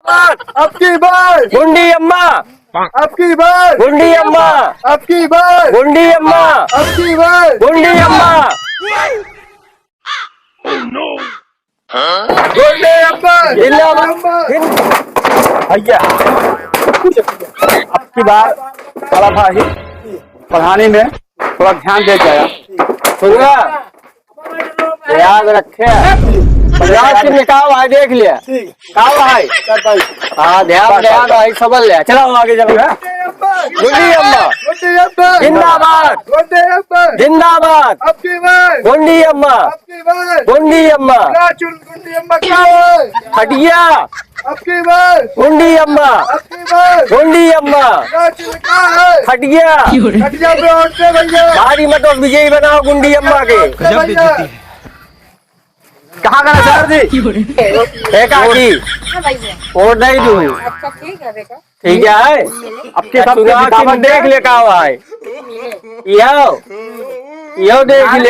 आपकी बार गुंडी अम्मा, आपकी बार गुंडी अम्मा, आपकी बार गुंडी अम्मा, आपकी बार गुंडी अम्मा। गुंडे अम्मा जिंदाबाद। भैया अब की बार बड़ा भाई पढ़ाने में थोड़ा ध्यान दे जाएगा। सुनिए, याद रखे याद से निकाल भाई, देख लिया कहा भाई। हाँ ध्यान ध्यान भाई, समझ लिया। चलो आगे चलो। गुंडी अम्मा गुंडे अम्मा जिंदाबाद, गुंडे अम्मा जिंदाबाद। आपकी बार गुंडी अम्मा, आपकी बार गुंडी अम्मा, गुंडी अम्मा क्या है हटिया। आपकी बार गुंडी अम्मा, आपकी बार गुंडी अम्मा, क्या है हटिया। हटिया पे उठते भैया भारी मत विजयी बनाओ गुंडी अम्मा के। भैया कहाँ गया सर जी? काकी वोट नहीं दूँ। अच्छा ठीक है बेटा। ठीक है, अब के सब चुनाव चिन्ह देख ले का भाई। यो देख ले।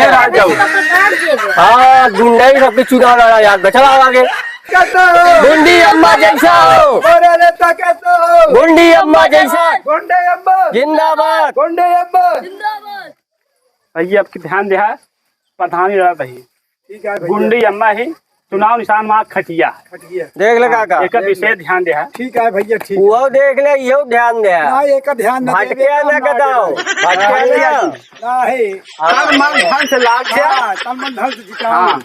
हाँ गुंडई सबके चुनाव लड़ा याद। चला आगे। कैसा हो गुंडी अम्मा जैसा हो, मेरा नेता कैसा हो गुंडी अम्मा जैसा गुंडे अम्मा जिंदाबाद। गुंडे अम्मा भैया अब की ध्यान दे, प्रधानी लड़ा रही ठीक है गुंडी अम्मा ही चुनाव निशान वहाँ खटिया है। भैया देख ले काका, एक विशेष ध्यान दे। ठीक है भैया ठीक वो देख ले, यो ध्यान दे। ना एक ध्यान न भटके न कदाओ, भटके न। नहीं तन मन धन से लाग गया। हाँ, तन मन धन से जिता हाँ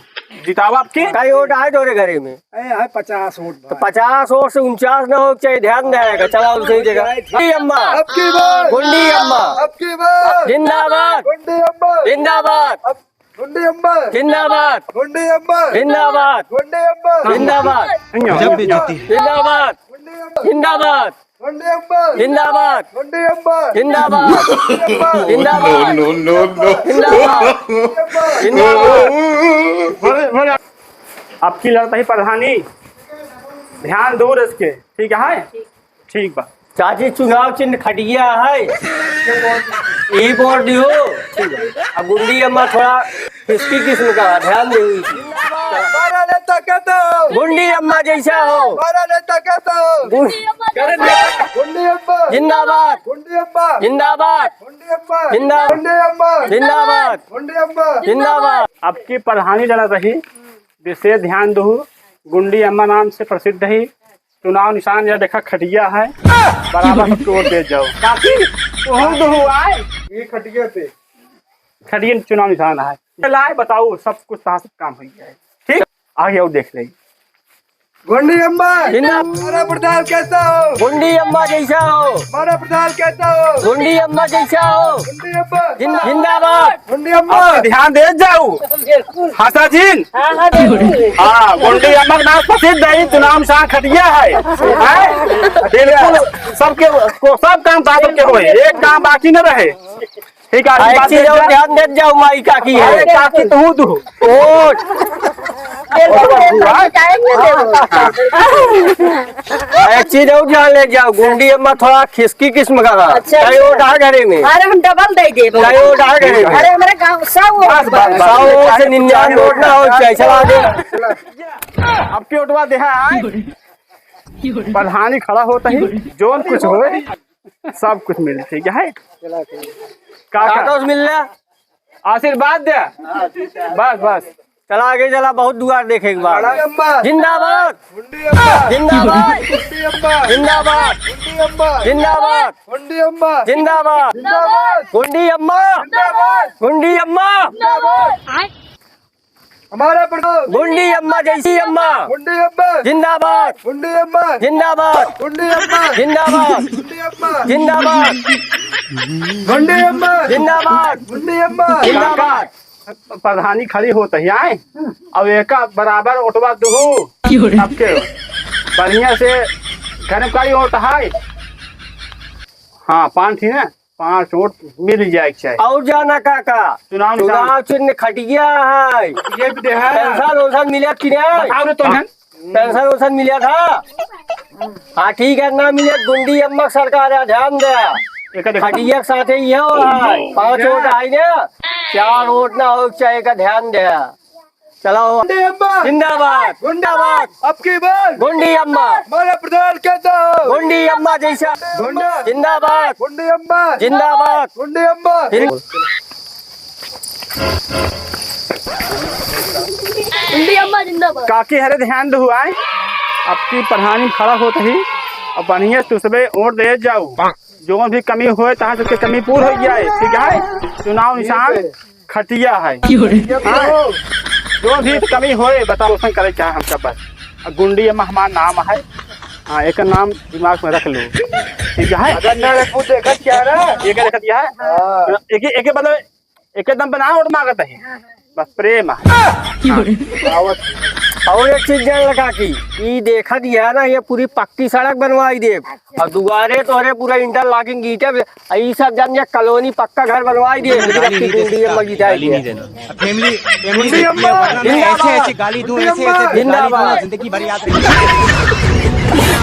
जितावा आपकी। कई वोट आए तोरे घरे में? है 50 वोट तो 50 वोट से 49 न हो चाहिए। ध्यान देगा। चला सही जगह। गुंडी अम्मा, आपकी बार गुंडी अम्मा आपकी बार जिंदाबाद, गुंडे अम्मा जिंदाबाद, गुंडे अम्मा जिंदाबाद, गुंडे अम्मा जिंदाबाद, गुंडे अम्मा जिंदाबाद, जब भी जिंदाबाद, गुंडे अम्मा जिंदाबाद, गुंडे अम्मा जिंदाबाद, गुंडे अम्मा जिंदाबाद, जिंदाबाद, जिंदाबाद, जिंदाबाद। आपकी लड़ता ही प्रधानी ध्यान दूर इसके। ठीक है ठीक बा। चाची चुनाव चिन्ह खटिया है, ई वोट दियो। अब गुंडी अम्मा थोड़ा किसकी किस्म का ध्यान दे। हमारा नेता कहता हो गुंडी अम्मा जैसा हो, हमारा नेता कहता हो गुंडे अम्मा जिंदाबाद, गुंडे अम्मा जिंदाबाद, गुंडे अम्मा जिंदाबाद, गुंडे अम्मा जिंदाबाद, गुंडे अम्मा जिंदाबाद। आपकी प्रधानी लड़ा रही विशेष ध्यान दो। गुंडी अम्मा नाम से प्रसिद्ध है। चुनाव निशान यह देखा खटिया है, बराबर सबको वोट दे जाओ। काफी आए ये खटिया पे खटिया चुनाव निशान है। लाए बताओ सब कुछ साहब काम हो गया है। ठीक आगे और देख लेंगे। गुंडी अम्मा जिंदाबाद। हमारा प्रधान कैसा हो गुंडी अम्मा जैसा हो, हमारा प्रधान कैसा हो गुंडी अम्मा जैसा हो गुंडी अम्मा जिंदाबाद। गुंडी अम्मा ध्यान दे जाओ। हासा जी हाँ गुंडी अम्मा नाम प्रसिद्ध है। चुनाव निशान खटिया है। बिल्कुल सबके सब काम बाकी के हुए, एक काम बाकी न रहे। ठीक है एक चीज और ध्यान दे जाओ, माई काकी है। काकी तू दू वोट एक चीज और ध्यान ले जाओ, गुंडी अम्मा थोड़ा खिसकी किस्म का। कई वोट आ घरे में? अरे हम डबल दे दे। कई वोट आ घरे में? अरे हमारे गाँव 100 वोट। 100 वोट से 99 वोट ना हो चाहिए। चला दे। अब के उठवा दे प्रधानी खड़ा होता ही जो कुछ हो सब कुछ मिले। ठीक है काका मिल रहा आशीर्वाद दे बस बस। चला आगे चला, बहुत दुआर देखे एक बार। गुंडी अम्मा जिंदाबाद, गुंडी अम्मा जिंदाबाद, गुंडी अम्मा जिंदाबाद, गुंडी अम्मा जिंदाबाद, गुंडी अम्मा जिंदाबाद, जिंदाबाद गुंडी अम्मा, गुंडी अम्मा, हमारा प्रधान गुंडी अम्मा जैसी अम्मा गुंडी अम्मा जिंदाबाद, गुंडी अम्मा जिंदाबाद, गुंडी अम्मा जिंदाबाद, गुंडी अम्मा जिंदाबाद, गुंडी अम्मा जिंदाबाद, गुंडी अम्मा जिंदाबाद। प्रधानी खड़ी होता ही आए। अब एक बराबर उठवा दू सबके बढ़िया से घर में कई वोट है। हाँ 5 थी ना, 5 वोट मिल जाए चाहिए। और जाना काका, चुनाव चिन्ह खटिया है। ये भी दे है। पेंशन वेंशन मिला कि नहीं? बताओ रे तो पेंशन वेंशन मिला था? हाँ ठीक है, ना मिले गुंडी अम्मा सरकार है, ध्यान दे। खटिया के साथ ही है 5 वोट आई ने, 4 वोट ना हो चाहिए का ध्यान दे। चलो गुंडी अम्मा जिंदाबाद गुंडाबाद अब की बार गुंडी अम्मा हमारा प्रधान कहता है गुंडी अम्मा जैसा जिंदाबाद गुंडी अम्मा जिंदाबाद गुंडी अम्मा गुंडी अम्मा जिंदाबाद। काकी हरे ध्यान दो हुआ है आपकी प्रधानी खड़ा होता ही और बढ़िया सुसबे वोट दे जाओ जो भी कमी होए तहाँ सबके कमी पूर्ण हो जाए ठीक है। चुनाव निशान खटिया है हाँ? जो भी कमी होए बताओ उसमें करे क्या हम सब बस गुंडी अम्मा हमारा नाम है हाँ एक नाम दिमाग में रख लो ठीक है। देखा क्या रहा एक देखा दिया है एक मतलब एक दम बना और मांगत है बस प्रेम और एक चीज जान लगा की ये देखा दिया ना ये पूरी पक्की सड़क बनवाई दे और दुआरे तो अरे पूरा इंटरलॉकिंग ईटे ये सब जान ये कॉलोनी पक्का घर बनवाई दे लेकिन अपनी गुंडी अम्मा जिताई दे फैमिली गुंडी अम्मा ऐसे ऐसे गाली दूं ऐसे ऐसे जिंदाबाद जिंदगी भर याद रखेंगे।